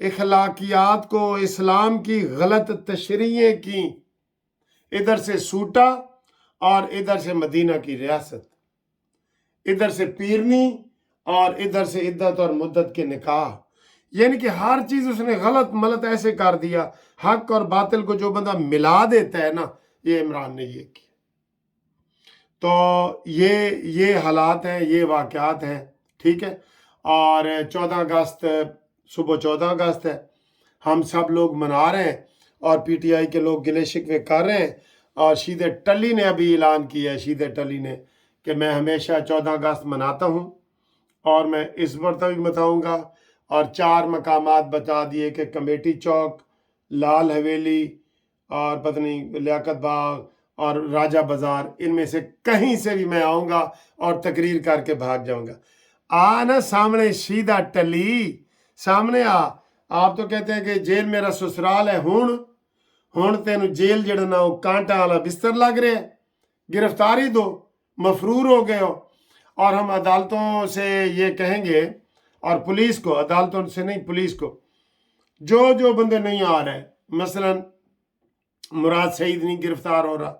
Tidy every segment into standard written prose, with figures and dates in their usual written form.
اخلاقیات کو، اسلام کی غلط تشریحیں کی، ادھر سے سوٹا اور ادھر سے مدینہ کی ریاست، ادھر سے پیرنی اور ادھر سے عدت اور مدت کے نکاح، یعنی کہ ہر چیز اس نے غلط ملت ایسے کر دیا۔ حق اور باطل کو جو بندہ ملا دیتا ہے نا، یہ عمران نے یہ کیا۔ تو یہ حالات ہیں، یہ واقعات ہیں، ٹھیک ہے۔ اور 14 اگست صبح 14 اگست ہے، ہم سب لوگ منا رہے ہیں اور پی ٹی آئی کے لوگ گلے شکوے کر رہے ہیں، اور شید ٹلی نے ابھی اعلان کیا ہے، شید ٹلی نے، کہ میں ہمیشہ 14 اگست مناتا ہوں اور میں اس مرتبہ بھی بتاؤں گا، اور 4 مقامات بتا دیے کہ کمیٹی چوک، لال حویلی اور پتہ نہیں لیاقت باغ اور راجہ بازار، ان میں سے کہیں سے بھی میں آؤں گا اور تقریر کر کے بھاگ جاؤں گا۔ نا سامنے شیدہ ٹلی، سامنے آپ تو کہتے ہیں کہ جیل میرا سسرال ہے، ہون تینو جیل جڑا نا وہ کانٹا والا بستر لگ رہے ہیں، گرفتاری دو، مفرور ہو گئے ہو۔ اور ہم عدالتوں سے یہ کہیں گے، اور پولیس کو، عدالتوں سے نہیں پولیس کو، جو بندے نہیں آ رہے، مثلا مراد سعید نہیں گرفتار ہو رہا،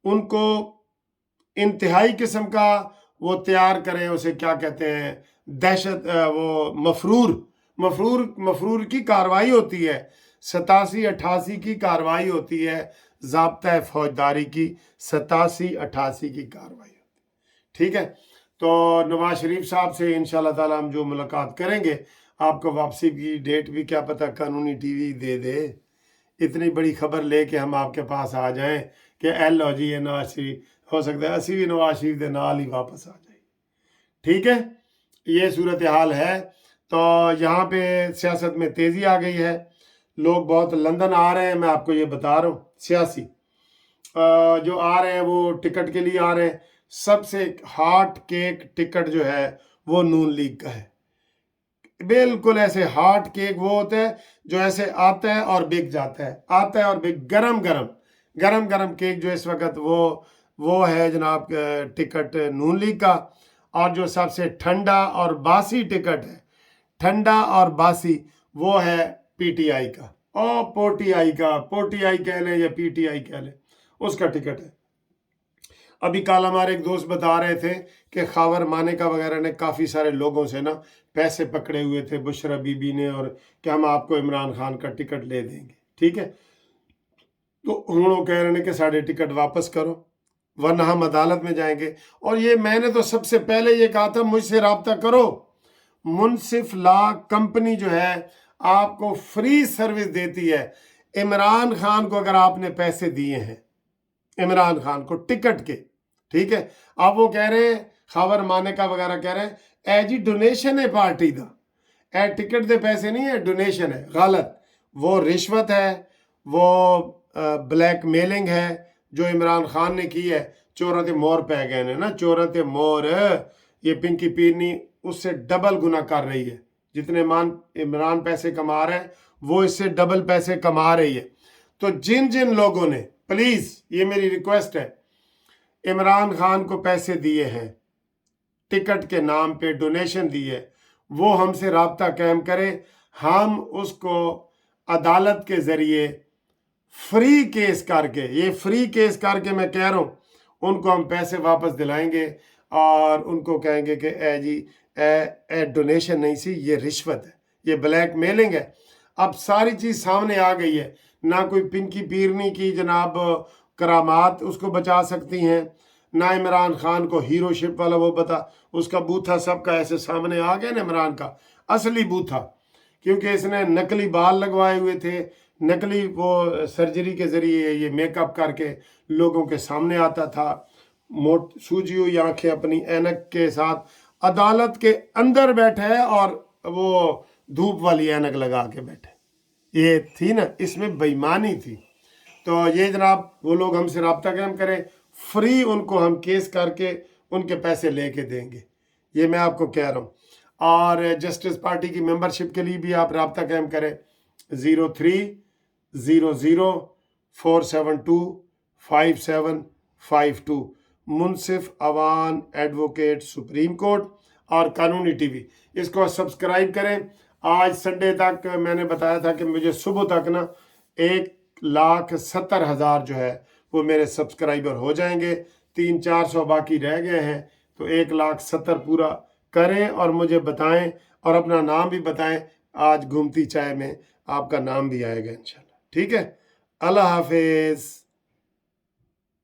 ان کو انتہائی قسم کا وہ تیار کریں، اسے کیا کہتے ہیں، دہشت، وہ مفرور کی کاروائی ہوتی ہے، 87-88 کی کاروائی ہوتی ہے، ضابطۂ فوجداری کی 87-88 کی کاروائی ہوتی ہے، ٹھیک ہے۔ تو نواز شریف صاحب سے انشاءاللہ تعالی ہم جو ملاقات کریں گے، آپ کو واپسی کی ڈیٹ بھی کیا پتہ قانونی ٹی وی دے دے، اتنی بڑی خبر لے کے ہم آپ کے پاس آ جائیں کہ لو جی یہ نواز شریف، ہو سکتا ہے اسی بھی نواز شریف دے نال ہی واپس آ جائے، ٹھیک ہے۔ یہ صورتحال ہے۔ تو یہاں پہ سیاست میں تیزی آ گئی ہے، لوگ بہت لندن آ رہے ہیں، میں آپ کو یہ بتا رہا ہوں، سیاسی جو آ رہے ہیں وہ ٹکٹ کے لیے آ رہے ہیں۔ سب سے ہاٹ کیک ٹکٹ جو ہے وہ نون لیگ کا ہے، بالکل ایسے ہاٹ کیک وہ ہوتا ہے جو ایسے آتا ہے اور بک جاتا ہے، آتا ہے اور بک، گرم کیک جو اس وقت وہ ہے جناب ٹکٹ نون لیگ کا۔ اور جو سب سے ٹھنڈا اور باسی ٹکٹ ہے، ٹھنڈا اور باسی، وہ ہے پی ٹی آئی کا، اور پوٹی آئی کہہ لیں یا پی ٹی آئی کہہ لیں، اس کا ٹکٹ ہے۔ ابھی کل ہمارے ایک دوست بتا رہے تھے کہ خاور مانیکا وغیرہ نے کافی سارے لوگوں سے نا پیسے پکڑے ہوئے تھے، بشرا بی بی نے، اور کہ ہم آپ کو عمران خان کا ٹکٹ لے دیں گے، ٹھیک ہے۔ تو انہوں کہہ رہے ہیں کہ ساڑھے ٹکٹ واپس کرو ورنہ ہم عدالت میں جائیں گے۔ اور یہ میں نے تو سب سے پہلے یہ کہا تھا، مجھ سے رابطہ کرو، منصف لا کمپنی جو ہے آپ کو فری سروس دیتی ہے۔ عمران خان کو اگر آپ نے پیسے دیے ہیں، عمران خان کو ٹکٹ کے، ٹھیک ہے، اب وہ کہہ رہے ہیں، خاور مانیکا وغیرہ کہہ رہے ہیں اے جی ڈونیشن ہے پارٹی دا، اے ٹکٹ دے پیسے نہیں ہے، ڈونیشن ہے۔ غلط، وہ رشوت ہے، وہ بلیک میلنگ ہے جو عمران خان نے کی ہے۔ چوروں تے مور پہ گئے ہیں نا، چوروں تے مور، یہ پنکی پیرنی اس سے ڈبل گنا کر رہی ہے، جتنے عمران پیسے کما رہے ہیں وہ اس سے ڈبل پیسے کما رہی ہے۔ تو جن لوگوں نے، پلیز یہ میری ریکویسٹ ہے، عمران خان کو پیسے دیے ہیں، ٹکٹ کے نام پہ ڈونیشن دیے، وہ ہم سے رابطہ قائم کرے، ہم اس کو عدالت کے ذریعے فری کیس کر کے، یہ فری کیس کر کے میں کہہ رہا ہوں، ان کو ہم پیسے واپس دلائیں گے، اور ان کو کہیں گے کہ اے جی اے ڈونیشن نہیں سی، یہ رشوت ہے، یہ بلیک میلنگ ہے۔ اب ساری چیز سامنے آ گئی ہے، نہ کوئی پنکی پیرنی کی جناب کرامات اس کو بچا سکتی ہیں، نہ عمران خان کو ہیرو شپ والا وہ بتا، اس کا بوتھا سب کا ایسے سامنے آ گیا نا، عمران کا اصلی بوتھا، کیونکہ اس نے نقلی بال لگوائے ہوئے تھے، نقلی وہ سرجری کے ذریعے یہ میک اپ کر کے لوگوں کے سامنے آتا تھا، سوجی ہوئی آنکھیں اپنی اینک کے ساتھ، عدالت کے اندر بیٹھے اور وہ دھوپ والی اینک لگا کے بیٹھے، یہ تھی نا، اس میں بےایمانی تھی۔ تو یہ جناب وہ لوگ ہم سے رابطہ قائم کریں، فری ان کو ہم کیس کر کے ان کے پیسے لے کے دیں گے، یہ میں آپ کو کہہ رہا ہوں۔ اور جسٹس پارٹی کی ممبرشپ کے لیے بھی آپ رابطہ قائم کریں، 0300472572، منصف اوان ایڈوکیٹ سپریم کورٹ اور قانونی ٹی وی، اس کو سبسکرائب کریں آج سنڈے تک میں نے بتایا تھا کہ مجھے صبح تک نا 1,70,000 جو ہے وہ میرے سبسکرائبر ہو جائیں گے، 300-400 باقی رہ گئے ہیں، تو 1,70,000 پورا کریں اور مجھے بتائیں اور اپنا نام بھی بتائیں، آج گھومتی چائے میں آپ کا نام بھی آئے گا انشاءاللہ، ٹھیک ہے؟ اللہ حافظ.